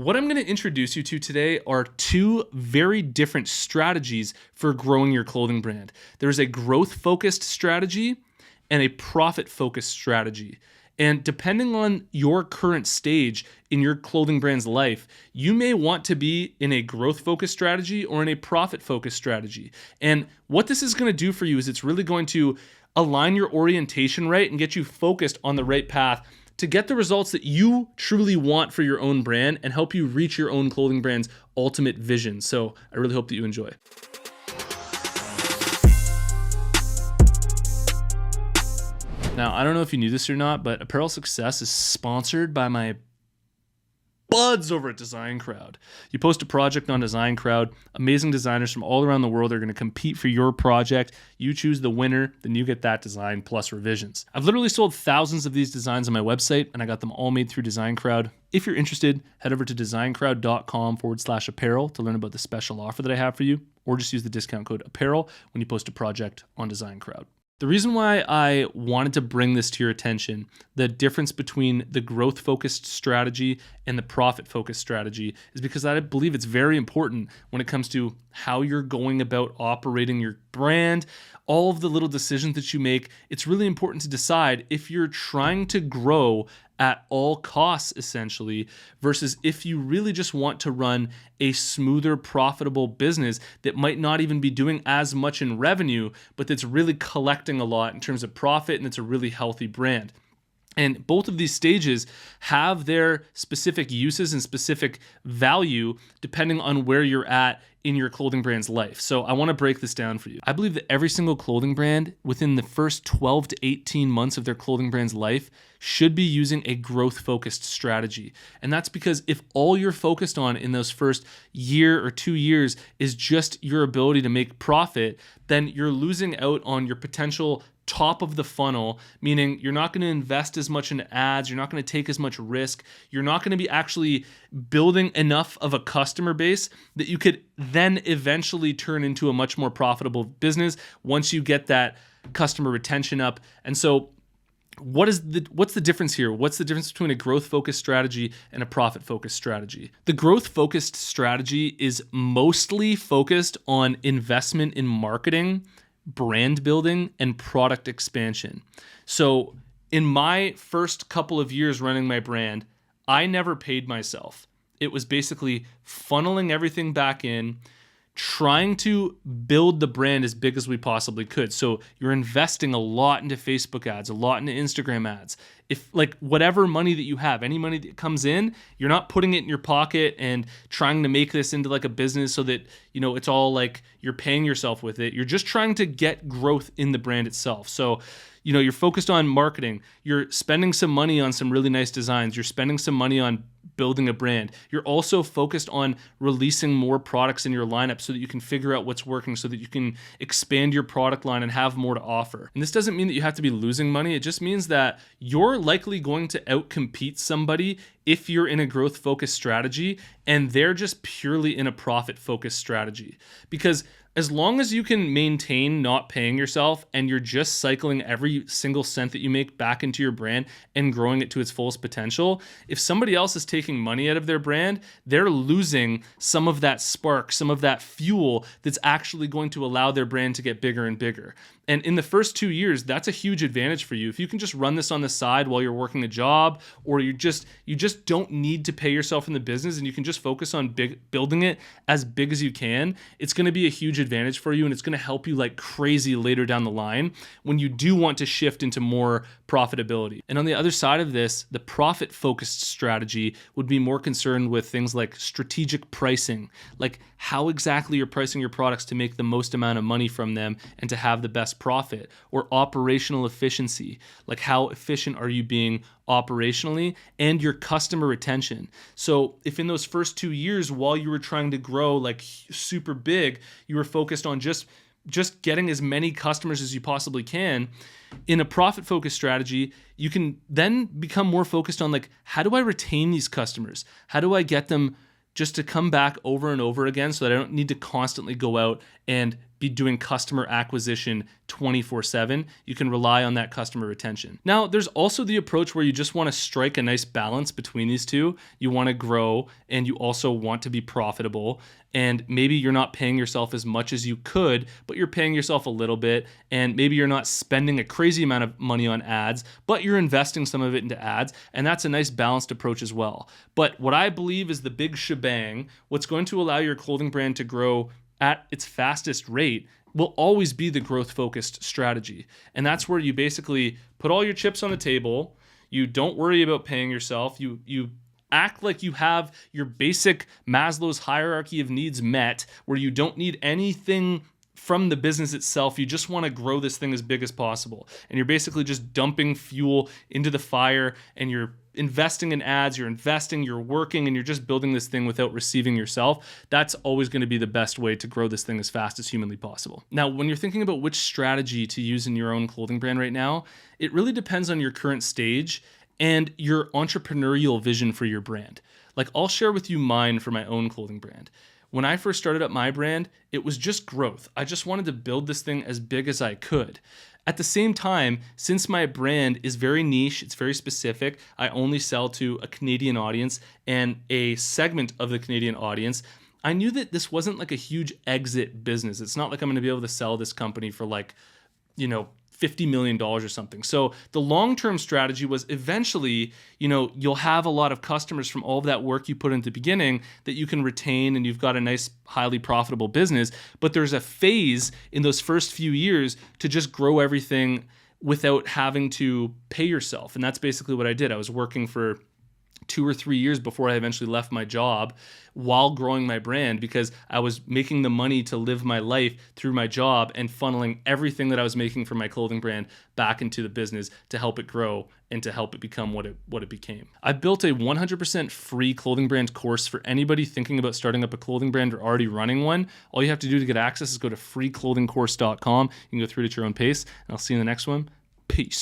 What I'm going to introduce you to today are two very different strategies for growing your clothing brand. There's a growth-focused strategy and a profit-focused strategy. And depending on your current stage in your clothing brand's life, you may want to be in a growth-focused strategy or in a profit-focused strategy. And what this is going to do for you is it's really going to align your orientation right and get you focused on the right path to get the results that you truly want for your own brand and help you reach your own clothing brand's ultimate vision. So I really hope that you enjoy. Now, I don't know if you knew this or not, but Apparel Success is sponsored by my buds over at Design Crowd. You post a project on Design Crowd, amazing designers from all around the world are going to compete for your project. You choose the winner, then you get that design plus revisions. I've literally sold thousands of these designs on my website, and I got them all made through Design Crowd. If you're interested, head over to designcrowd.com/apparel to learn about the special offer that I have for you, or just use the discount code apparel when you post a project on Design Crowd. The reason why I wanted to bring this to your attention, the difference between the growth-focused strategy and the profit-focused strategy, is because I believe it's very important when it comes to how you're going about operating your brand, all of the little decisions that you make. It's really important to decide if you're trying to grow at all costs, essentially, versus if you really just want to run a smoother, profitable business that might not even be doing as much in revenue, but that's really collecting a lot in terms of profit, and it's a really healthy brand. And both of these stages have their specific uses and specific value depending on where you're at in your clothing brand's life. So I want to break this down for you. I believe that every single clothing brand within the first 12 to 18 months of their clothing brand's life should be using a growth-focused strategy. And that's because if all you're focused on in those first year or 2 years is just your ability to make profit, then you're losing out on your potential top of the funnel, meaning you're not going to invest as much in ads, you're not going to take as much risk, you're not going to be actually building enough of a customer base that you could then eventually turn into a much more profitable business once you get that customer retention up. And so what's the difference here? What's the difference between a growth-focused strategy and a profit-focused strategy? The growth-focused strategy is mostly focused on investment in marketing, brand building, and product expansion. So in my first couple of years running my brand, I never paid myself. It was basically funneling everything back in, trying to build the brand as big as we possibly could. So you're investing a lot into Facebook ads, a lot into Instagram ads. If like whatever money that you have, any money that comes in, you're not putting it in your pocket and trying to make this into like a business so that, it's all like you're paying yourself with it. You're just trying to get growth in the brand itself. So, you're focused on marketing. You're spending some money on some really nice designs. You're spending some money on building a brand. You're also focused on releasing more products in your lineup so that you can figure out what's working, so that you can expand your product line and have more to offer. And this doesn't mean that you have to be losing money. It just means that you're likely going to outcompete somebody if you're in a growth-focused strategy and they're just purely in a profit-focused strategy. Because as long as you can maintain not paying yourself and you're just cycling every single cent that you make back into your brand and growing it to its fullest potential, if somebody else is taking money out of their brand, they're losing some of that spark, some of that fuel that's actually going to allow their brand to get bigger and bigger. And in the first 2 years, that's a huge advantage for you. If you can just run this on the side while you're working a job, or you just don't need to pay yourself in the business and you can just focus on building it as big as you can, it's going to be a huge advantage for you, and it's going to help you like crazy later down the line when you do want to shift into more profitability. And on the other side of this, the profit-focused strategy would be more concerned with things like strategic pricing, like how exactly you're pricing your products to make the most amount of money from them and to have the best profit, or operational efficiency, like how efficient are you being operationally, and your customer retention. So if in those first 2 years, while you were trying to grow like super big, you were focused on just getting as many customers as you possibly can, in a profit-focused strategy, you can then become more focused on like, how do I retain these customers? How do I get them just to come back over and over again so that I don't need to constantly go out and be doing customer acquisition 24/7. You can rely on that customer retention. Now, there's also the approach where you just want to strike a nice balance between these two. You want to grow and you also want to be profitable. And maybe you're not paying yourself as much as you could, but you're paying yourself a little bit. And maybe you're not spending a crazy amount of money on ads, but you're investing some of it into ads. And that's a nice balanced approach as well. But what I believe is the big shebang, what's going to allow your clothing brand to grow at its fastest rate will always be the growth-focused strategy. And that's where you basically put all your chips on the table. You don't worry about paying yourself. You act like you have your basic Maslow's hierarchy of needs met, where you don't need anything from the business itself. You just want to grow this thing as big as possible. And you're basically just dumping fuel into the fire, and you're investing in ads, you're working, and you're just building this thing without receiving yourself. That's always going to be the best way to grow this thing as fast as humanly possible. Now, when you're thinking about which strategy to use in your own clothing brand right now, it really depends on your current stage and your entrepreneurial vision for your brand. Like, I'll share with you mine for my own clothing brand. When I first started up my brand, it was just growth. I just wanted to build this thing as big as I could. At the same time, since my brand is very niche, it's very specific, I only sell to a Canadian audience and a segment of the Canadian audience, I knew that this wasn't like a huge exit business. It's not like I'm going to be able to sell this company for like, $50 million or something. So the long-term strategy was eventually, you'll have a lot of customers from all of that work you put into the beginning that you can retain, and you've got a nice, highly profitable business. But there's a phase in those first few years to just grow everything without having to pay yourself. And that's basically what I did. I was working for 2 or 3 years before I eventually left my job while growing my brand, because I was making the money to live my life through my job and funneling everything that I was making from my clothing brand back into the business to help it grow and to help it become what it became. I built a 100% free clothing brand course for anybody thinking about starting up a clothing brand or already running one. All you have to do to get access is go to freeclothingcourse.com. You can go through it at your own pace, and I'll see you in the next one. Peace.